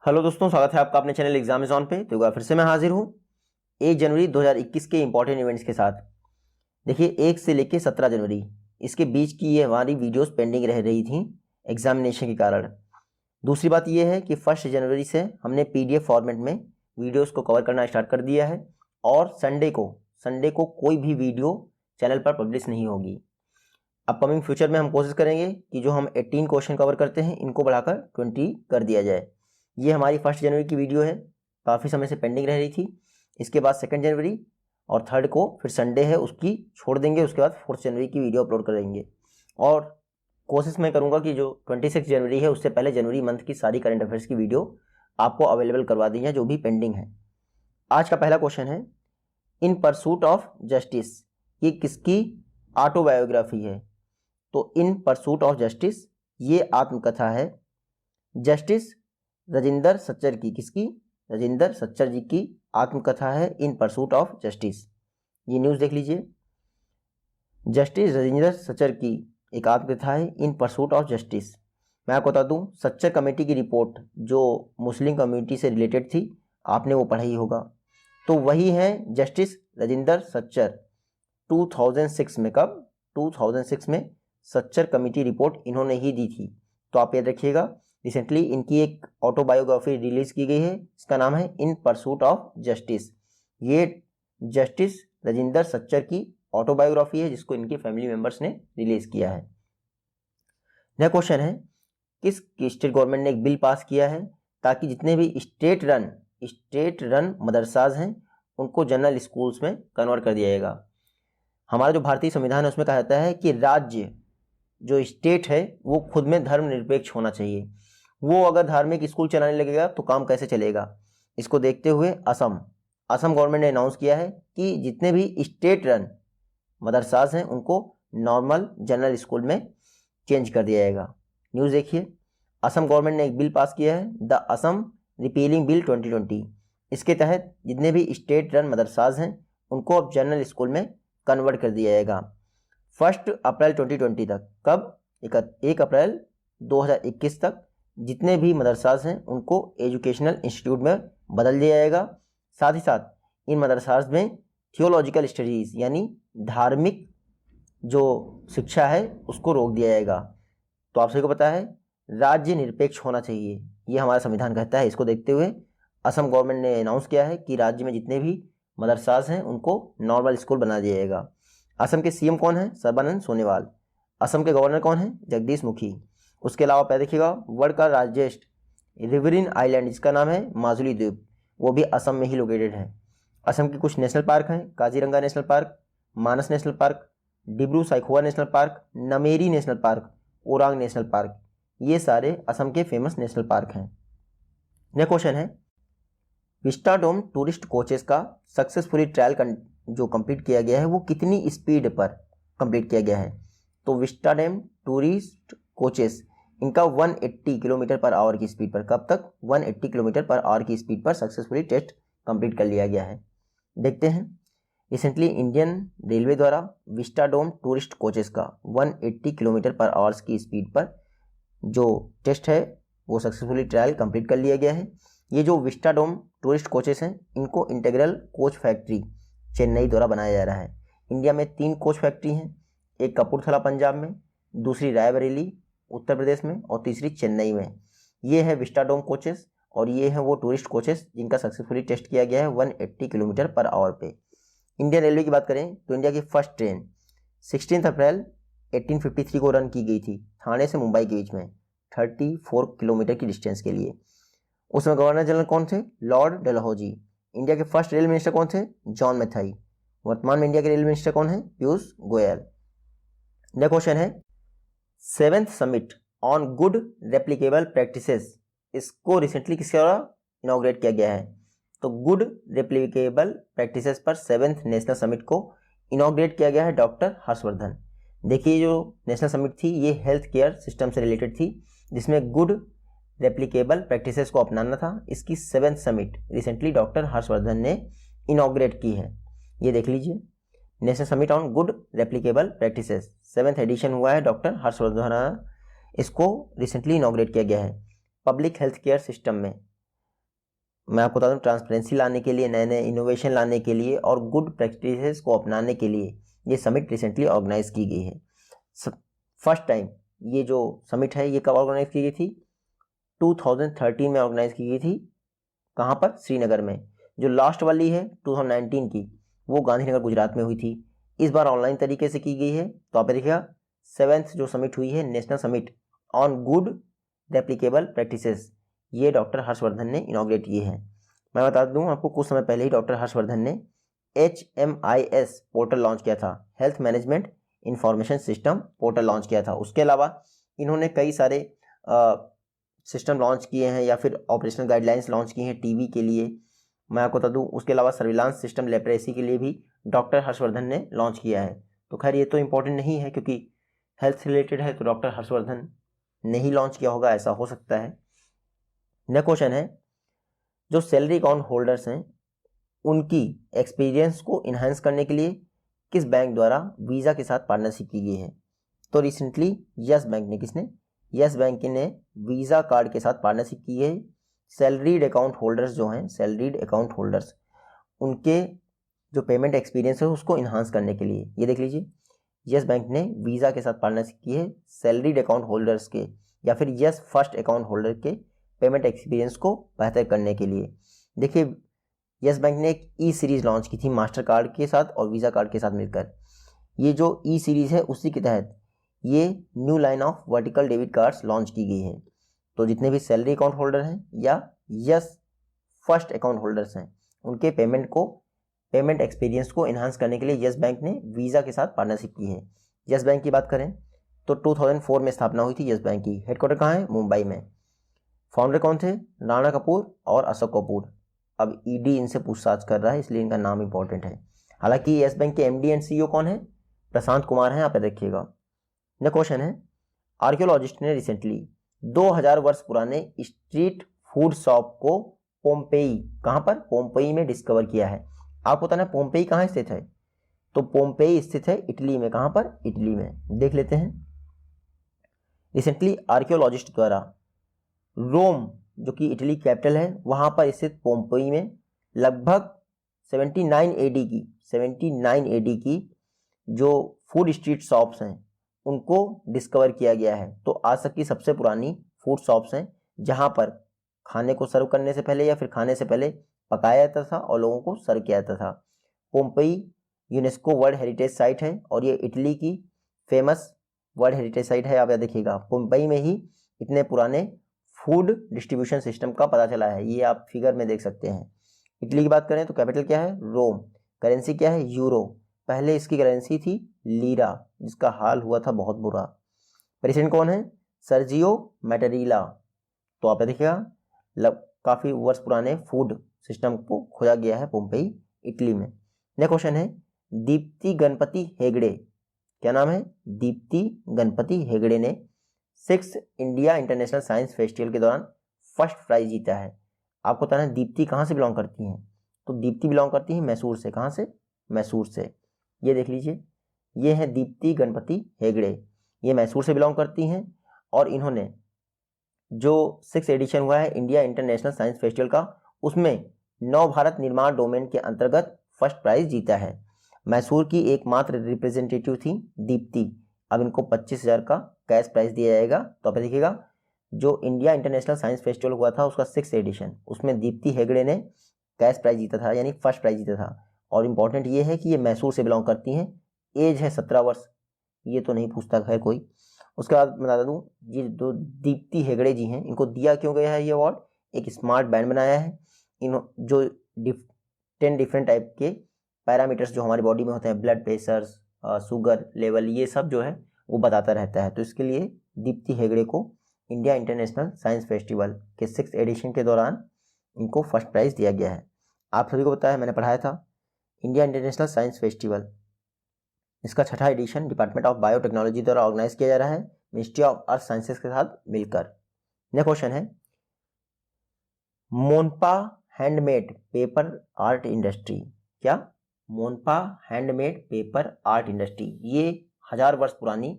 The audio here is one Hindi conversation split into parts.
हेलो दोस्तों, स्वागत है आपका अपने चैनल एग्जामिज़न पे। तो एक बार फिर से मैं हाजिर हूँ 1 जनवरी 2021 के इंपॉर्टेंट इवेंट्स के साथ। देखिए 1 से लेके 17 जनवरी इसके बीच की ये हमारी वीडियोस पेंडिंग रह रही थी एग्जामिनेशन के कारण। दूसरी बात ये है कि 1 जनवरी से हमने PDF फॉर्मेट में वीडियोस को कवर करना स्टार्ट कर दिया है और संडे को कोई भी वीडियो चैनल पर पब्लिश नहीं होगी। अपकमिंग फ्यूचर में हम कोशिश करेंगे कि जो हम 18 क्वेश्चन कवर करते हैं इनको बढ़ाकर 20 कर दिया जाए। ये हमारी 1 जनवरी की वीडियो है, काफ़ी समय से पेंडिंग रह रही थी। इसके बाद 2 जनवरी और 3 को फिर संडे है उसकी छोड़ देंगे। उसके बाद 4 जनवरी की वीडियो अपलोड करेंगे और कोशिश मैं करूँगा कि जो 26 जनवरी है उससे पहले जनवरी मंथ की सारी करंट अफेयर्स की वीडियो आपको अवेलेबल करवा दी है जो भी पेंडिंग है। आज का पहला क्वेश्चन है, इन परसूट ऑफ जस्टिस, ये किसकी ऑटोबायोग्राफी है? तो इन परसूट ऑफ जस्टिस ये आत्मकथा है। जस्टिस राजेंद्र सच्चर की, किसकी? राजेंद्र सच्चर जी की आत्मकथा है इन परसूट ऑफ जस्टिस। ये न्यूज़ देख लीजिए। जस्टिस राजेंद्र सच्चर की एक आत्मकथा है इन परसूट ऑफ जस्टिस। मैं आपको बता दूं, सच्चर कमेटी की रिपोर्ट जो मुस्लिम कम्युनिटी से रिलेटेड थी, आपने वो पढ़ा ही होगा। तो वही है जस्टिस राजेंद्र सच्चर। 2006 में, कब? 2006 में सच्चर कमेटी रिपोर्ट इन्होंने ही दी थी। तो आप याद रखिएगा, रिसेंटली इनकी एक ऑटोबायोग्राफी रिलीज की गई है, इसका नाम है इन परसूट ऑफ जस्टिस। ये जस्टिस राजेंद्र सच्चर की ऑटोबायोग्राफी है जिसको इनके फैमिली मेंबर्स ने रिलीज किया है। नेक्स्ट क्वेश्चन है, किस स्टेट गवर्नमेंट ने एक बिल पास किया है ताकि जितने भी स्टेट रन मदरसाज हैं उनको जनरल स्कूल्स में कन्वर्ट कर दिया जाएगा। हमारा जो भारतीय संविधान है उसमें कहा जाता है कि राज्य जो स्टेट है वो खुद में धर्मनिरपेक्ष होना चाहिए। वो अगर धार्मिक स्कूल चलाने लगेगा तो काम कैसे चलेगा? इसको देखते हुए असम गवर्नमेंट ने अनाउंस किया है कि जितने भी स्टेट रन मदरसाज हैं उनको नॉर्मल जनरल स्कूल में चेंज कर दिया जाएगा। न्यूज़ देखिए, असम गवर्नमेंट ने एक बिल पास किया है, द असम रिपीलिंग बिल 2020। इसके तहत जितने भी स्टेट रन मदरसाज हैं उनको अब जनरल स्कूल में कन्वर्ट कर दिया जाएगा 1 अप्रैल 2020 तक। कब? 1 अप्रैल 2021 तक जितने भी मदरसाज हैं उनको एजुकेशनल इंस्टीट्यूट में बदल दिया जाएगा। साथ ही साथ इन मदरसाज में थियोलॉजिकल स्टडीज़ यानी धार्मिक जो शिक्षा है उसको रोक दिया जाएगा। तो आप सभी को पता है राज्य निरपेक्ष होना चाहिए, ये हमारा संविधान कहता है। इसको देखते हुए असम गवर्नमेंट ने अनाउंस किया है कि राज्य में जितने भी मदरसाज हैं उनको नॉर्मल स्कूल बना दिया जाएगा। असम के CM कौन है? सर्बानंद सोनोवाल। असम के गवर्नर कौन है? जगदीश मुखी। उसके अलावा आप देखिएगा, वर्ल्ड का लार्जेस्ट रिवरिन आइलैंड जिसका नाम है माजुली द्वीप, वो भी असम में ही लोकेटेड है। असम के कुछ नेशनल पार्क हैं, काजीरंगा नेशनल पार्क, मानस national park, Dibru Saikhowa national park, Nameri national park, Orang national park, ये सारे असम के फेमस नेशनल पार्क हैं। नेक्स्ट क्वेश्चन है, विस्टाडोम टूरिस्ट कोचेस का सक्सेसफुली ट्रायल जो कंप्लीट किया गया है वो कितनी स्पीड पर कंप्लीट किया गया है? तो विस्टाडोम टूरिस्ट कोचेस इनका 180 किलोमीटर पर आवर की स्पीड पर, कब तक? 180 किलोमीटर पर आवर की स्पीड पर सक्सेसफुली टेस्ट कंप्लीट कर लिया गया है। देखते हैं, रिसेंटली इंडियन रेलवे द्वारा विस्टाडोम टूरिस्ट कोचेस का 180 किलोमीटर पर आवर्स की स्पीड पर जो टेस्ट है वो सक्सेसफुली ट्रायल कंप्लीट कर लिया गया है। ये जो विस्टाडोम टूरिस्ट कोचेस हैं इनको इंटीग्रल कोच फैक्ट्री चेन्नई द्वारा बनाया जा रहा है। इंडिया में 3 कोच फैक्ट्री हैं, एक कपूरथला पंजाब में, दूसरी रायबरेली उत्तर प्रदेश में और तीसरी चेन्नई में। ये है विस्टाडोम कोचेस और ये है वो टूरिस्ट कोचेस जिनका सक्सेसफुली टेस्ट किया गया है 180 किलोमीटर पर आवर पे। इंडियन रेलवे की बात करें तो इंडिया की फर्स्ट ट्रेन 16 अप्रैल 1853 को रन की गई थी ठाणे से मुंबई के बीच में 34 किलोमीटर की डिस्टेंस के लिए। उसमें गवर्नर जनरल कौन थे? लॉर्ड डलहौजी। इंडिया के फर्स्ट रेल मिनिस्टर कौन थे? जॉन मैथाई। वर्तमान में इंडिया के रेल मिनिस्टर कौन है? पीयूष गोयल। नेक्स्ट क्वेश्चन है, 7th summit on good replicable practices, इसको रिसेंटली किसके द्वारा इनॉग्रेट किया गया है? तो गुड रेप्लिकेबल प्रैक्टिसेस पर 7th नेशनल समिट को इनॉग्रेट किया गया है डॉक्टर हर्षवर्धन। देखिए, जो नेशनल समिट थी ये हेल्थ केयर सिस्टम से रिलेटेड थी जिसमें गुड रेप्लिकेबल प्रैक्टिसेस को अपनाना था। इसकी 7th summit recently doctor Harshvardhan ने इनॉग्रेट की है। ये देख लीजिए, national summit on good replicable practices 7th edition हुआ है डॉक्टर हर्षवर्धन, इसको रिसेंटली इनॉग्रेट किया गया है। पब्लिक हेल्थ केयर सिस्टम में मैं आपको बता दूं, ट्रांसपेरेंसी लाने के लिए, नए नए इनोवेशन लाने के लिए और गुड प्रैक्टिसेस को अपनाने के लिए ये समिट रिसेंटली ऑर्गेनाइज की गई है। फर्स्ट टाइम ये जो समिट है ये कब ऑर्गेनाइज की गई थी? 2013 में ऑर्गेनाइज की गई थी। कहाँ पर? श्रीनगर में। जो लास्ट वाली है 2019 की, वो गांधीनगर गुजरात में हुई थी। इस बार ऑनलाइन तरीके से की गई है। तो आप देखिएगा 7th जो समिट हुई है, national summit on good replicable practices, ये डॉक्टर हर्षवर्धन ने इनॉग्रेट किए हैं। मैं बता दूं आपको, कुछ समय पहले ही डॉक्टर हर्षवर्धन ने HMIS पोर्टल लॉन्च किया था, health management information system portal launch किया था। उसके अलावा इन्होंने कई सारे सिस्टम लॉन्च किए हैं या फिर ऑपरेशनल गाइडलाइंस लॉन्च की हैं टीबी के लिए, मैं आपको बता दूं। उसके अलावा सर्विलांस सिस्टम लेप्रेसी के लिए भी डॉक्टर हर्षवर्धन ने लॉन्च किया है। तो खैर ये तो इंपॉर्टेंट नहीं है क्योंकि हेल्थ रिलेटेड है, तो डॉक्टर हर्षवर्धन ने ही लॉन्च किया होगा, ऐसा हो सकता है। नेक्स्ट क्वेश्चन है, जो सैलरी अकाउंट होल्डर्स हैं उनकी एक्सपीरियंस को इन्हांस करने के लिए किस बैंक द्वारा वीज़ा के साथ पार्टनरशिप की गई है? तो रिसेंटली यस बैंक ने, किसने? यस बैंक ने वीज़ा कार्ड के साथ पार्टनरशिप की है। सैलरीड अकाउंट होल्डर्स जो हैं, सैलरीड अकाउंट होल्डर्स, उनके जो पेमेंट एक्सपीरियंस है उसको इन्हांस करने के लिए, ये देख लीजिए, यस बैंक ने वीज़ा के साथ पार्टनरशिप की है सैलरीड अकाउंट होल्डर्स के या फिर यस फर्स्ट अकाउंट होल्डर के पेमेंट एक्सपीरियंस को बेहतर करने के लिए। देखिए, यस बैंक ने एक ई सीरीज़ लॉन्च की थी मास्टर कार्ड के साथ और वीज़ा कार्ड के साथ मिलकर। ये जो ई सीरीज़ है उसी के तहत ये new line of vertical debit cards launch की गई है। तो जितने भी सैलरी अकाउंट होल्डर हैं या यस फर्स्ट अकाउंट होल्डर्स हैं, उनके पेमेंट एक्सपीरियंस को इन्हांस करने के लिए यस बैंक ने वीज़ा के साथ पार्टनरशिप की है। यस बैंक की बात करें तो 2004 में स्थापना हुई थी यस बैंक की। हेडक्वार्टर कहाँ है? मुंबई में। फाउंडर कौन थे? राणा कपूर और अशोक कपूर। अब ईडी इनसे पूछताछ कर रहा है, इसलिए इनका नाम इंपॉर्टेंट है। हालांकि यस बैंक के एमडी एंड सीईओ कौन है? प्रशांत कुमार हैं, आप देखिएगा। नेक्स्ट क्वेश्चन है, आर्कियोलॉजिस्ट ने रिसेंटली 2000 वर्ष पुराने स्ट्रीट फूड शॉप को पोम्पेई, कहाँ पर? पोम्पेई में डिस्कवर किया है। आपको पता है पोम्पेई कहाँ स्थित है? तो पोम्पेई स्थित है इटली में। कहाँ पर? इटली में। देख लेते हैं। रिसेंटली आर्कियोलॉजिस्ट द्वारा रोम, जो कि इटली कैपिटल है, वहाँ पर स्थित पोम्पेई में लगभग 79 एडी की जो फूड स्ट्रीट शॉप्स हैं उनको डिस्कवर किया गया है। तो आज तक की सबसे पुरानी फूड शॉप्स हैं जहाँ पर खाने को सर्व करने से पहले या फिर खाने से पहले पकाया जाता था और लोगों को सर्व किया जाता था। Pompeii UNESCO world heritage site है और ये इटली की फेमस वर्ल्ड हेरिटेज साइट है। आप यहाँ देखिएगा, पोम्पेई में ही इतने पुराने फूड डिस्ट्रीब्यूशन सिस्टम का पता चला है, ये आप फिगर में देख सकते हैं। इटली की बात करें तो कैपिटल क्या है? रोम। करेंसी क्या है? यूरो। पहले इसकी करेंसी थी लीरा, जिसका हाल हुआ था बहुत बुरा। प्रेसिडेंट कौन है? सर्जियो मैटेरिला। तो आप देखिएगा काफ़ी वर्ष पुराने फूड सिस्टम को खोजा गया है पोम्पेई, इटली में। नेक्स्ट क्वेश्चन है, दीप्ति गणपति हेगड़े, क्या नाम है? दीप्ति गणपति हेगड़े ने 6th India international science festival के दौरान फर्स्ट प्राइज जीता है। आपको पता है दीप्ति कहाँ से बिलोंग करती हैं? तो दीप्ति बिलोंग करती है मैसूर से। कहाँ से? मैसूर से। ये देख लीजिए, ये है दीप्ति गणपति हेगड़े, ये मैसूर से बिलोंग करती हैं और इन्होंने जो 6th एडिशन हुआ है इंडिया इंटरनेशनल साइंस फेस्टिवल का, उसमें नव भारत निर्माण डोमेन के अंतर्गत फर्स्ट प्राइज जीता है। मैसूर की एकमात्र रिप्रेजेंटेटिव थी दीप्ति। अब इनको 25,000 का कैश प्राइज दिया जाएगा। तो आप देखिएगा, जो इंडिया इंटरनेशनल साइंस फेस्टिवल हुआ था उसका 6th एडिशन, उसमें दीप्ति हेगड़े ने कैश प्राइज जीता था, यानी फर्स्ट प्राइज जीता था। और इम्पॉर्टेंट ये है कि ये मैसूर से बिलोंग करती हैं, एज है 17 वर्ष, ये तो नहीं पूछता है कोई। उसके बाद बता दूँ, ये जो दीप्ति हेगड़े जी हैं इनको दिया क्यों गया है ये अवार्ड? एक स्मार्ट बैंड बनाया है, इन जो 10 डिफरेंट टाइप के पैरामीटर्स जो हमारी बॉडी में होते हैं, ब्लड प्रेशर, शुगर लेवल, ये सब जो है वो बताता रहता है। तो इसके लिए दीप्ति हेगड़े को इंडिया इंटरनेशनल साइंस फेस्टिवल के 6th एडिशन के दौरान इनको फर्स्ट प्राइज दिया गया है। आप सभी को पता है, मैंने पढ़ाया था, इंडिया इंटरनेशनल साइंस फेस्टिवल, इसका 6ठा एडिशन डिपार्टमेंट ऑफ बायोटेक्नोलॉजी द्वारा ऑर्गेनाइज किया जा रहा है मिनिस्ट्री ऑफ अर्थ साइंसेस के साथ मिलकर। नेक्स्ट क्वेश्चन है, Monpa handmade paper art industry, क्या? Monpa handmade paper art industry, ये 1000 वर्ष पुरानी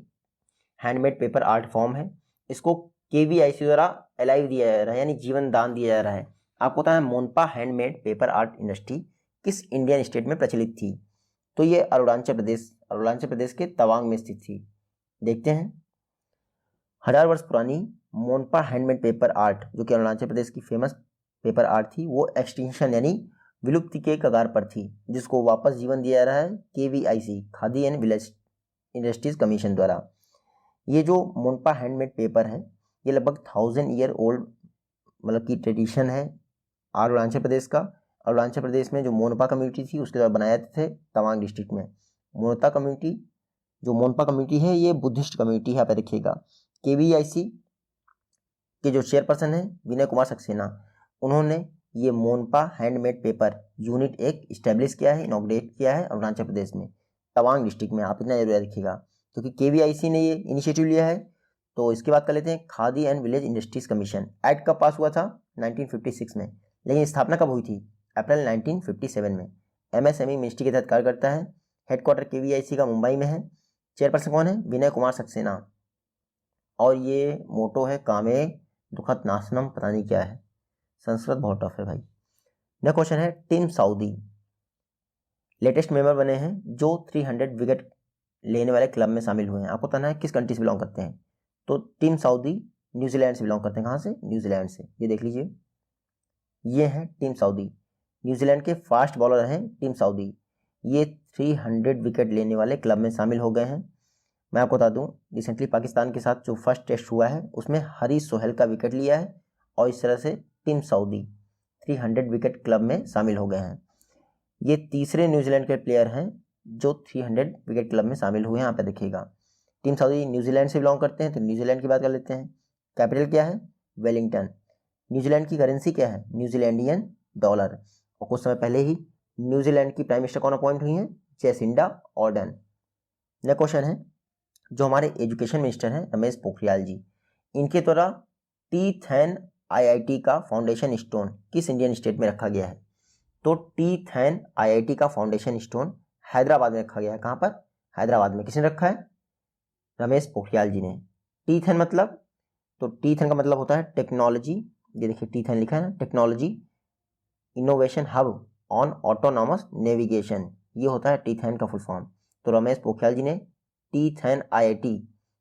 हैंडमेड पेपर आर्ट फॉर्म है। इसको KVIC द्वारा अलाइव दिया जा रहा है, यानी जीवन दान दिया जा रहा है। आपको पता है Monpa handmade paper art industry किस इंडियन स्टेट में प्रचलित थी? तो ये अरुणाचल प्रदेश के तवांग में स्थित थी। देखते हैं। 1000 वर्ष पुरानी मोनपा हैंडमेड पेपर आर्ट जो कि अरुणाचल प्रदेश की फेमस पेपर आर्ट थी, वो एक्सटिंक्शन यानी विलुप्ति के कगार पर थी, जिसको वापस जीवन दिया जा रहा है KVIC khadi and village industries commission द्वारा। ये जो मोनपा हैंडमेड पेपर है ये लगभग 1000 ईयर ओल्ड मतलब की ट्रेडिशन है अरुणाचल प्रदेश का। अरुणाचल प्रदेश में जो मोनपा कम्युनिटी थी उसके द्वारा बनाए थे तवांग डिस्ट्रिक्ट में। मोनपा कम्युनिटी है ये बुद्धिस्ट कम्युनिटी है। आप देखिएगा KVIC के जो चेयरपर्सन है विनय कुमार सक्सेना, उन्होंने ये मोनपा हैंडमेड पेपर यूनिट एक इस्टेब्लिश किया है, इनॉग्रेट किया है अरुणाचल प्रदेश में तवांग डिस्ट्रिक्ट में। आप इतना जरूर देखिएगा क्योंकि KVIC ने ये इनिशिएटिव लिया है। तो इसके बाद कर लेते हैं khadi and village industries commission. Act कब पास हुआ था? 1956 में, लेकिन स्थापना कब हुई थी? अप्रैल 1957 में। MSME मिनिस्ट्री के तहत कार्य करता है। हेडक्वार्टर KVIC का मुंबई में है। चेयरपर्सन कौन है? विनय कुमार सक्सेना। और ये मोटो है कामे दुखत नाशनम, पता नहीं क्या है, संस्कृत बहुत टफ है भाई। नेक्स्ट क्वेश्चन है टीम साउदी लेटेस्ट मेंबर बने हैं जो 300 विकेट लेने वाले क्लब में शामिल हुए हैं। आपको बताना है किस कंट्री से बिलोंग करते हैं। तो टीम साउदी न्यूजीलैंड से बिलोंग करते हैं। कहाँ से? न्यूजीलैंड से। ये देख लीजिए, ये हैं टीम साउदी। न्यूजीलैंड के फास्ट बॉलर हैं टीम साउदी। ये 300 विकेट लेने वाले क्लब में शामिल हो गए हैं। मैं आपको बता दूं रिसेंटली पाकिस्तान के साथ जो फर्स्ट टेस्ट हुआ है उसमें हरीश सोहेल का विकेट लिया है और इस तरह से टीम साउदी 300 विकेट क्लब में शामिल हो गए हैं। ये तीसरे न्यूजीलैंड के प्लेयर हैं जो 300 विकेट क्लब में शामिल हुए हैं। यहाँ पे देखिएगा टीम साउदी न्यूजीलैंड से बिलोंग करते हैं, तो न्यूजीलैंड की बात कर लेते हैं। कैपिटल क्या है? वेलिंगटन। न्यूजीलैंड की करेंसी क्या है? न्यूजीलैंडियन डॉलर। और कुछ समय पहले ही न्यूजीलैंड की प्राइम मिनिस्टर कौन अपॉइंट हुई हैं? Jacinda Orton. नेक्स्ट क्वेश्चन है जो हमारे एजुकेशन मिनिस्टर हैं रमेश पोखरियाल जी, इनके द्वारा टी-थैन IIT का फाउंडेशन स्टोन किस इंडियन स्टेट में रखा गया है? तो टी-थैन IIT का फाउंडेशन स्टोन हैदराबाद में रखा गया है। कहाँ पर? हैदराबाद में। किसने रखा है? रमेश पोखरियाल जी ने। टी-थैन मतलब, तो टी-थैन का मतलब होता है टेक्नोलॉजी, ये देखिए टी-थैन लिखा है ना, technology innovation hub on autonomous navigation, ये होता है टी-थैन का फुल फॉर्म। तो रमेश पोखरियाल जी ने टी-थैन IIT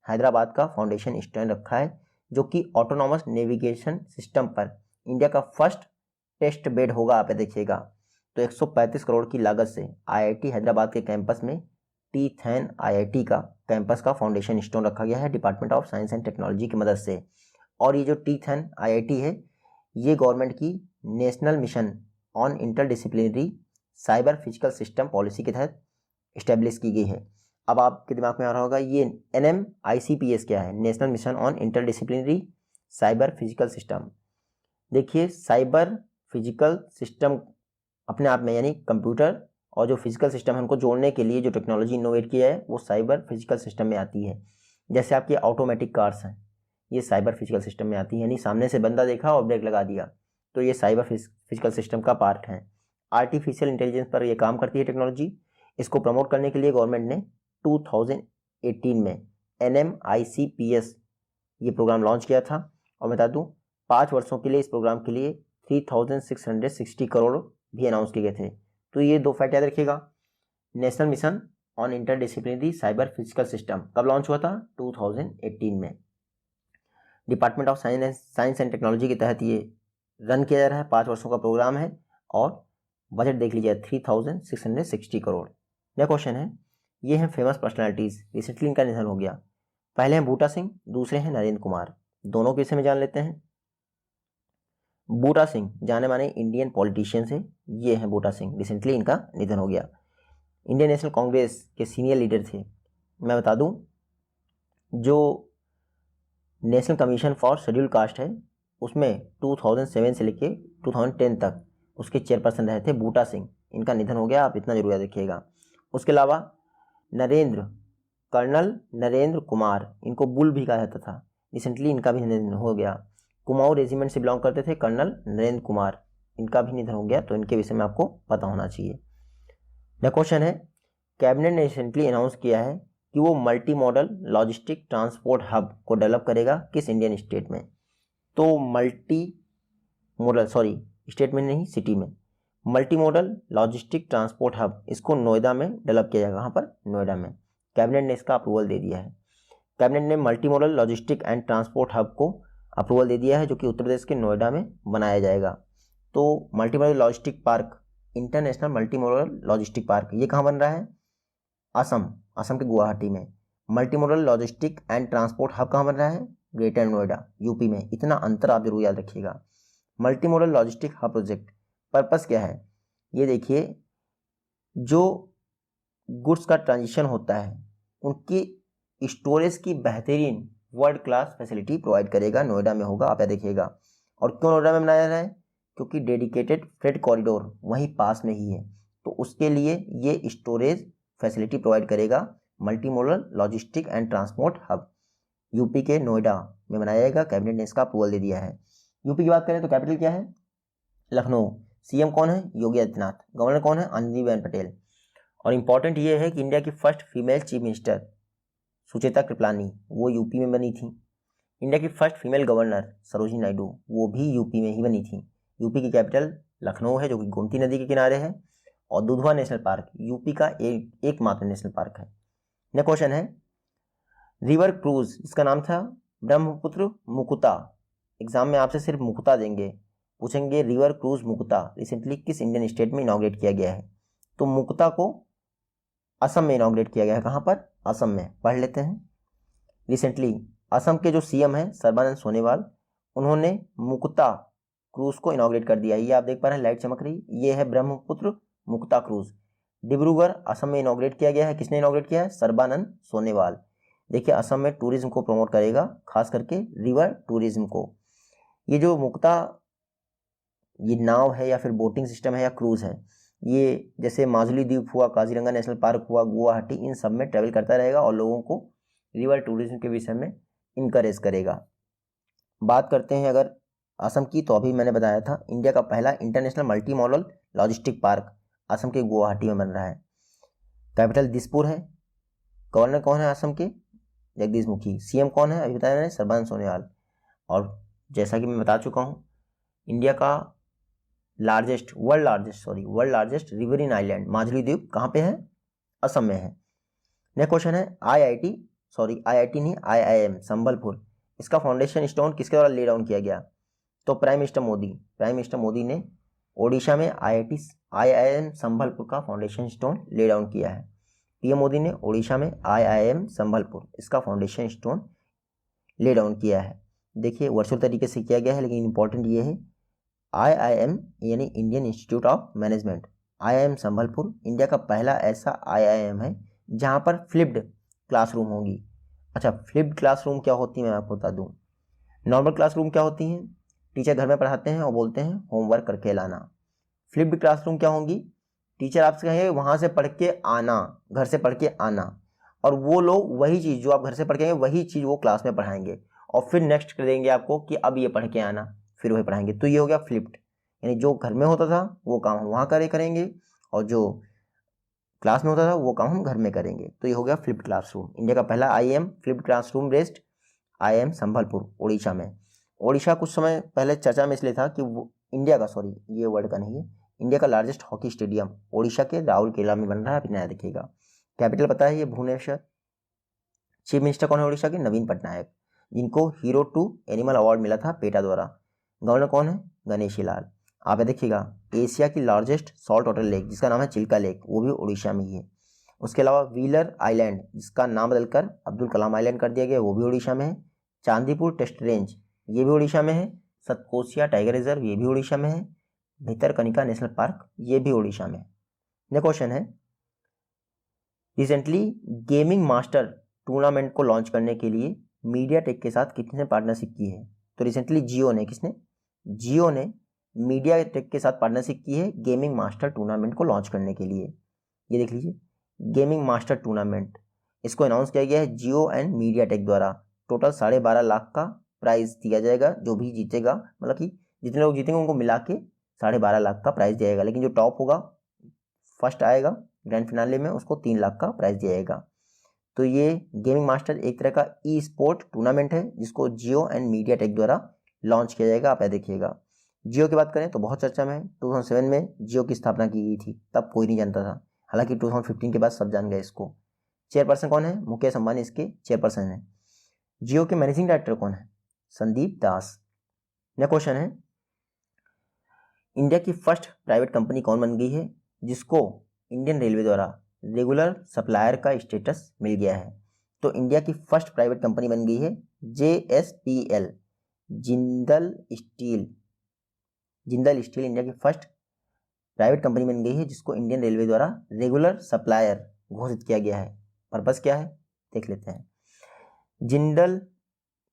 हैदराबाद का फाउंडेशन स्टोन रखा है जो कि ऑटोनॉमस नेविगेशन सिस्टम पर इंडिया का फर्स्ट टेस्ट बेड होगा। आप देखिएगा तो 135 करोड़ की लागत से IIT हैदराबाद के कैंपस में टी-थैन IIT का कैंपस का फाउंडेशन स्टोन रखा गया है department of science and technology की मदद से। और ये जो टी-थैन IIT है ये गवर्नमेंट की national mission on interdisciplinary cyber physical system policy के तहत इस्टेब्लिश की गई है। अब आपके दिमाग में आ रहा होगा ये NMICPS क्या है? National mission on interdisciplinary cyber physical system. देखिए साइबर फिजिकल सिस्टम अपने आप में यानी कंप्यूटर और जो फिजिकल सिस्टम है उनको जोड़ने के लिए जो टेक्नोलॉजी इनोवेट किया है वो साइबर फिजिकल सिस्टम में आती है। जैसे आपकी ऑटोमेटिक कार्स हैं, ये साइबर फिजिकल सिस्टम में आती है, यानी सामने से बंदा देखा और ब्रेक लगा दिया, तो ये साइबर फिजिकल सिस्टम का पार्ट है। आर्टिफिशियल इंटेलिजेंस पर ये काम करती है टेक्नोलॉजी। इसको प्रमोट करने के लिए गवर्नमेंट ने 2018 में NMICPS ये प्रोग्राम लॉन्च किया था। और बता दूं 5 वर्षों के लिए इस प्रोग्राम के लिए 3660 करोड़ भी अनाउंस किए गए थे। तो ये दो फैक्ट याद रखिएगा। National mission on interdisciplinary cyber physical system कब लॉन्च हुआ था? 2018 में। Department of science and technology के तहत ये रन किया जा रहा है। 5 वर्षों का प्रोग्राम है और बजट देख लीजिए 3660 करोड़। नेक्स्ट क्वेश्चन है, ये हैं फेमस पर्सनालिटीज़, रिसेंटली इनका निधन हो गया। पहले हैं बूटा सिंह, दूसरे हैं नरेंद्र कुमार। दोनों के विषय में जान लेते हैं। बूटा सिंह जाने माने इंडियन पॉलिटिशियंस है, ये हैं बूटा सिंह, रिसेंटली इनका निधन हो गया। इंडियन नेशनल कांग्रेस के सीनियर लीडर थे। मैं बता दूं जो national commission for schedule caste है उसमें 2007 से लेके 2010 तक उसके चेयरपर्सन रहे थे बूटा सिंह। इनका निधन हो गया, आप इतना जरूर याद रखिएगा। उसके अलावा कर्नल नरेंद्र कुमार, इनको बुल भी कहा जाता था, रिसेंटली इनका भी निधन हो गया। कुमाऊं रेजिमेंट से बिलोंग करते थे कर्नल नरेंद्र कुमार, इनका भी निधन हो गया, तो इनके विषय में आपको पता होना चाहिए। नेक्स्ट क्वेश्चन है, कैबिनेट ने रिसेंटली अनाउंस किया है कि वो multi modal logistic transport hub को डेवलप करेगा किस इंडियन स्टेट में? तो स्टेट में नहीं, सिटी में। Multi modal logistic transport hub, इसको नोएडा में डेवलप किया जाएगा। कहाँ पर? नोएडा में। कैबिनेट ने इसका अप्रूवल दे दिया है। कैबिनेट ने multi modal logistic and transport hub को अप्रूवल दे दिया है, जो कि उत्तर प्रदेश के नोएडा में बनाया जाएगा। तो multi modal logistic park, international multi modal logistic park, ये कहाँ बन रहा है? असम के गुवाहाटी में। Multi modal logistic and transport hub कहाँ बन रहा है? ग्रेटर नोएडा, यूपी में। इतना अंतर आप जरूर याद रखिएगा। Multi modal logistic hub project purpose क्या है? ये देखिए, जो गुड्स का ट्रांजिशन होता है उनकी स्टोरेज की बेहतरीन वर्ल्ड क्लास फैसिलिटी प्रोवाइड करेगा, नोएडा में होगा। आप यह देखिएगा। और क्यों नोएडा में बनाया जा रहा है? क्योंकि डेडिकेटेड फ्रेट कॉरिडोर वहीं पास में ही है, तो उसके लिए ये स्टोरेज फैसिलिटी प्रोवाइड करेगा। Multi modal logistic and transport hub UP के नोएडा में बनाया जाएगा। कैबिनेट ने इसका अप्रूवल दे दिया है। यूपी की बात करें तो कैपिटल क्या है? लखनऊ। सीएम कौन है? योगी आदित्यनाथ। गवर्नर कौन है? आनंदीबेन पटेल। और इम्पॉर्टेंट ये है कि इंडिया की first female chief minister Sucheta Kripalani, वो यूपी में बनी थी। इंडिया की first female governor Sarojini Naidu, वो भी यूपी में ही बनी थी। यूपी की कैपिटल लखनऊ है, जो कि गोमती नदी के किनारे है। और दुधवा नेशनल पार्क यूपी का एकमात्र नेशनल पार्क है। नेक्स्ट क्वेश्चन है, रिवर क्रूज, जिसका नाम था ब्रह्मपुत्र मुकुता। एग्जाम में आपसे सिर्फ मुकुता देंगे, पूछेंगे रिवर क्रूज मुकुता रिसेंटली किस इंडियन स्टेट में इनॉग्रेट किया गया है? तो मुकुता को असम में इनॉग्रेट किया गया है। कहाँ पर? असम में। पढ़ लेते हैं। रिसेंटली असम के जो सीएम हैं सर्बानंद सोनोवाल, उन्होंने मुकुता क्रूज को इनॉग्रेट कर दिया। ये आप देख पा रहे हैं, लाइट चमक रही, ये है ब्रह्मपुत्र मुकुता क्रूज। डिब्रूगढ़ असम में इनॉग्रेट किया गया है। किसने इनॉग्रेट किया है? सर्बानंद सोनोवाल। देखिए, असम में टूरिज्म को प्रमोट करेगा, खास करके रिवर टूरिज्म को। ये जो मुक्ता, ये नाव है या फिर बोटिंग सिस्टम है या क्रूज है, ये जैसे माजुली द्वीप हुआ, काजीरंगा नेशनल पार्क हुआ, गुवाहाटी, इन सब में ट्रेवल करता रहेगा और लोगों को रिवर टूरिज्म के विषय में इनकरेज करेगा। बात करते हैं अगर असम की, तो अभी मैंने बताया था इंडिया का पहला international multi modal logistic park Assam के गुवाहाटी में बन रहा है। कैपिटल दिसपुर है। गवर्नर कौन है असम के? जगदीश मुखी। सीएम कौन है? अभी बताया मैंने, सर्बानंद सोनोवाल। और जैसा कि मैं बता चुका हूँ, इंडिया का world largest riverine island Majuli द्वीप कहाँ पे है? असम में है। नेक्स्ट क्वेश्चन है, आईआईटी नहीं, आईआईएम संबलपुर, इसका फाउंडेशन स्टोन किसके द्वारा ले डाउन किया गया? तो प्राइम मिनिस्टर मोदी ने ओडिशा में आईआईएम संबलपुर का फाउंडेशन स्टोन ले डाउन किया है। पीएम मोदी ने ओडिशा में आईआईएम संबलपुर, इसका फाउंडेशन स्टोन ले डाउन किया है। देखिए, वर्चुअल तरीके से किया गया है, लेकिन इंपॉर्टेंट ये है, आईआईएम यानी Indian institute of management, IIM Sambalpur India का पहला ऐसा आईआईएम है जहां पर फ्लिप्ड क्लासरूम होंगी। अच्छा, फ्लिप्ड क्लासरूम क्या होती है मैं आपको बता दूं। नॉर्मल क्लासरूम क्या होती हैं? टीचर घर में पढ़ाते हैं और बोलते हैं होमवर्क करके लाना। फ्लिप्ड क्लासरूम क्या होंगी? टीचर आपसे कहेंगे वहां से पढ़ के आना, घर से पढ़ के आना, और वो लोग वही चीज़ जो आप घर से पढ़ के आएंगे वही चीज़ वो क्लास में पढ़ाएंगे, और फिर नेक्स्ट कर देंगे आपको कि अब ये पढ़ के आना, फिर वही पढ़ाएंगे। तो ये हो गया फ्लिप्ड, यानी जो घर में होता था वो काम हम वहाँ करेंगे, और जो क्लास में होता था वो काम हम घर में करेंगे। तो ये हो गया फ्लिप्ड क्लासरूम। इंडिया का पहला IIM flipped classroom based IIM Sambalpur, Odisha में। ओडिशा कुछ समय पहले चर्चा में इसलिए था कि वो इंडिया का, ये वर्ड का नहीं है, इंडिया का लार्जेस्ट हॉकी स्टेडियम ओडिशा के राउरकेला में बन रहा है। अभी नया देखिएगा। कैपिटल पता है ये भुवनेश्वर। चीफ मिनिस्टर कौन है ओडिशा के? नवीन पटनायक, जिनको हीरो टू एनिमल अवार्ड मिला था पेटा द्वारा। गवर्नर कौन है? गणेशी लाल। आप देखिएगा, एशिया की लार्जेस्ट सॉल्ट वाटर लेक जिसका नाम है चिल्का लेक, वो भी उड़ीसा में ही है। उसके अलावा व्हीलर आइलैंड जिसका नाम बदलकर अब्दुल कलाम आइलैंड कर दिया गया, वो भी उड़ीसा में है। चांदीपुर टेस्ट रेंज, ये भी उड़ीसा में है। सतकोसिया टाइगर रिजर्व, ये भी उड़ीसा में है। भितरकनिका नेशनल पार्क, ये भी उड़ीसा में है। नेक्स्ट क्वेश्चन है, रिसेंटली गेमिंग मास्टर टूर्नामेंट को लॉन्च करने के लिए मीडिया टेक के साथ किसने पार्टनरशिप की है? तो रिसेंटली जियो ने, किसने? जियो ने मीडिया टेक के साथ पार्टनरशिप की है गेमिंग मास्टर टूर्नामेंट को लॉन्च करने के लिए। ये देख लीजिए, गेमिंग मास्टर टूर्नामेंट, इसको अनाउंस किया गया है जियो एंड मीडिया टेक द्वारा। टोटल 12.5 लाख का प्राइज दिया जाएगा, जो भी जीतेगा, मतलब कि जितने लोग जीतेंगे उनको मिला के 12.5 लाख का प्राइज दिया जाएगा। लेकिन जो टॉप होगा, फर्स्ट आएगा ग्रैंड फिनाले में, उसको 3 लाख का प्राइज दिया जाएगा। तो ये गेमिंग मास्टर एक तरह का ई स्पोर्ट टूर्नामेंट है जिसको जियो एंड मीडिया टेक द्वारा लॉन्च किया जाएगा। आप देखिएगा, जियो की बात करें तो बहुत चर्चा में है। 2007 में जियो की स्थापना की गई थी, तब कोई नहीं जानता था, हालांकि 2015 के बाद सब जान गए इसको। चेयरपर्सन कौन है? मुकेश अंबानी इसके चेयरपर्सन है। जियो के मैनेजिंग डायरेक्टर कौन है? संदीप दास। नेक्स्ट क्वेश्चन है, इंडिया की फर्स्ट प्राइवेट कंपनी कौन बन गई है जिसको इंडियन रेलवे द्वारा रेगुलर सप्लायर का स्टेटस मिल गया है? तो इंडिया की फर्स्ट प्राइवेट कंपनी बन गई है JSPL, Jindal steel. Jindal steel India की फर्स्ट प्राइवेट कंपनी बन गई है जिसको इंडियन रेलवे द्वारा रेगुलर सप्लायर घोषित किया गया है। पर्पस क्या है देख लेते हैं। जिंदल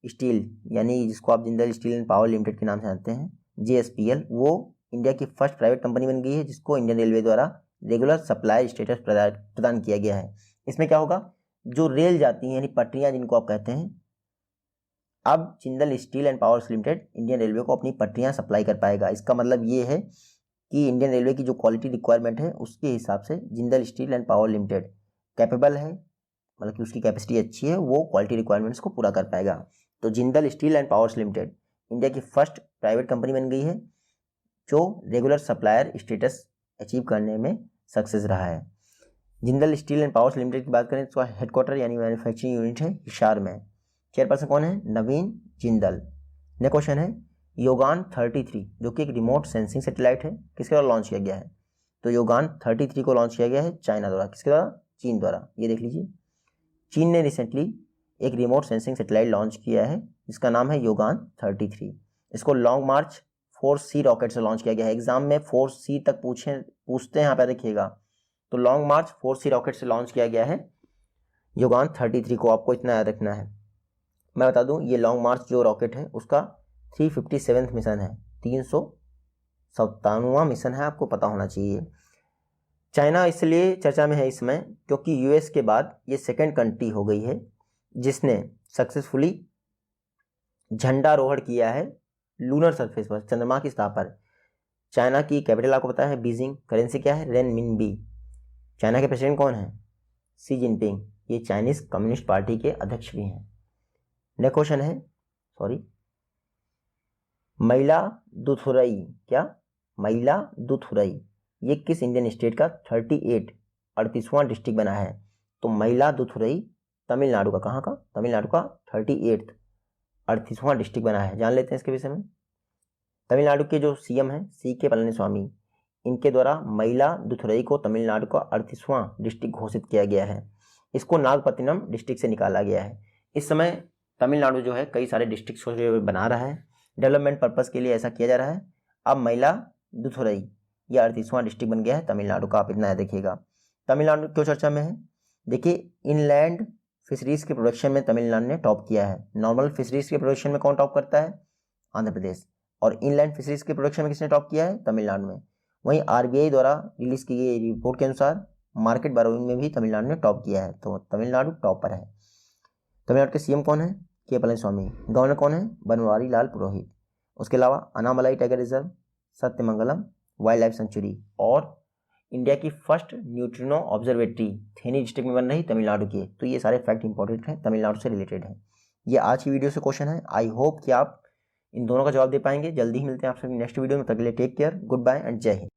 स्टील यानी जिसको आप Jindal steel and power limited के नाम से जानते हैं, JSPL, वो इंडिया की फर्स्ट प्राइवेट कंपनी बन गई है जिसको इंडियन रेलवे द्वारा रेगुलर सप्लाई स्टेटस प्रदान किया गया है। इसमें क्या होगा, जो रेल जाती हैं यानी पटरियां जिनको आप कहते हैं, अब Jindal steel and powers limited Indian railway को अपनी पटरियां सप्लाई कर पाएगा। इसका मतलब ये है कि इंडियन रेलवे की जो क्वालिटी रिक्वायरमेंट है उसके हिसाब से Jindal steel and power limited capable है, मतलब कि उसकी कैपेसिटी अच्छी है, वो क्वालिटी रिक्वायरमेंट्स को पूरा कर पाएगा। तो Jindal steel and powers limited India की फर्स्ट प्राइवेट कंपनी बन गई है जो रेगुलर सप्लायर स्टेटस अचीव करने में सक्सेस रहा है। Jindal steel and powers limited की बात करें तो हेडक्वार्टर यानी मैन्युफैक्चरिंग यूनिट है हिसार में। चेयरपर्सन कौन है? नवीन जिंदल। नेक्स्ट क्वेश्चन है, योगान 33 जो कि एक रिमोट सेंसिंग सैटेलाइट है, किसके द्वारा लॉन्च किया गया है? तो योगान 33 को लॉन्च किया गया है चाइना द्वारा। किसके द्वारा? चीन द्वारा। ये देख लीजिए, चीन ने रिसेंटली एक रिमोट सेंसिंग सैटेलाइट लॉन्च किया है जिसका नाम है योगान 33। इसको लॉन्ग मार्च 4C रॉकेट से लॉन्च किया गया है। एग्जाम में 4C तक पूछते हैं, यहाँ पे देखिएगा। तो लॉन्ग मार्च 4C रॉकेट से लॉन्च किया गया है योगान 33 को, आपको इतना याद रखना है। मैं बता दूं, ये लॉन्ग मार्च जो रॉकेट है उसका 357वां मिशन है, 357वां मिशन है, आपको पता होना चाहिए। चाइना इसलिए चर्चा में है इस समय क्योंकि US के बाद ये सेकेंड कंट्री हो गई है जिसने सक्सेसफुली झंडारोहण किया है लूनर सरफेस पर, चंद्रमा की सतह पर। चाइना की कैपिटल आपको पता है बीजिंग, करेंसी क्या है? रेनमिनबी। चाइना के प्रेसिडेंट कौन है? Xi Jinping. ये चाइनीज कम्युनिस्ट पार्टी के अध्यक्ष भी हैं। नेक्स्ट क्वेश्चन है, मयिलादुथुरई। क्या? मयिलादुथुरई ये किस इंडियन स्टेट का 38वां डिस्ट्रिक्ट बना है? तो मयिलादुथुरई तमिलनाडु का, कहाँ का? तमिलनाडु का 38वां डिस्ट्रिक्ट बना है। जान लेते हैं इसके विषय में। तमिलनाडु के जो CM हैं CK पलनीस्वामी, इनके द्वारा मयिलादुथुरई को तमिलनाडु का 38वां डिस्ट्रिक्ट घोषित किया गया है। इसको नागपत्तिनम डिस्ट्रिक्ट से निकाला गया है। इस समय तमिलनाडु जो है कई सारे डिस्ट्रिक्ट बना रहा है, डेवलपमेंट पर्पस के लिए ऐसा किया जा रहा है। अब मयिलादुथुरई यह 38वां डिस्ट्रिक्ट बन गया है तमिलनाडु का, आप इतना याद देखिएगा। तमिलनाडु क्यों चर्चा में है? देखिए, इनलैंड फिशरीज के प्रोडक्शन में तमिलनाडु ने टॉप किया है। नॉर्मल फिशरीज के प्रोडक्शन में कौन टॉप करता है? आंध्र प्रदेश। और इनलैंड फिशरीज के प्रोडक्शन में किसने टॉप किया है? तमिलनाडु में। वहीं RBI द्वारा रिलीज की गई रिपोर्ट के अनुसार मार्केट बारोइंग में भी तमिलनाडु ने टॉप किया है, तो तमिलनाडु टॉप पर है। तमिलनाडु के CM कौन है? के पलनीस्वामी। गवर्नर कौन है? बनवारी लाल पुरोहित। उसके अलावा Anamalai tiger reserve, Sathyamangalam wildlife sanctuary और इंडिया की first neutrino observatory Theni district में बन रही तमिलनाडु की। तो ये सारे फैक्ट इंपॉर्टेंट हैं, तमिलनाडु से रिलेटेड हैं। ये आज की वीडियो से क्वेश्चन है। आई होप कि आप इन दोनों का जवाब दे पाएंगे। जल्दी ही मिलते हैं आपसे नेक्स्ट वीडियो में, तब तक के लिए take care, good bye and Jai Hind.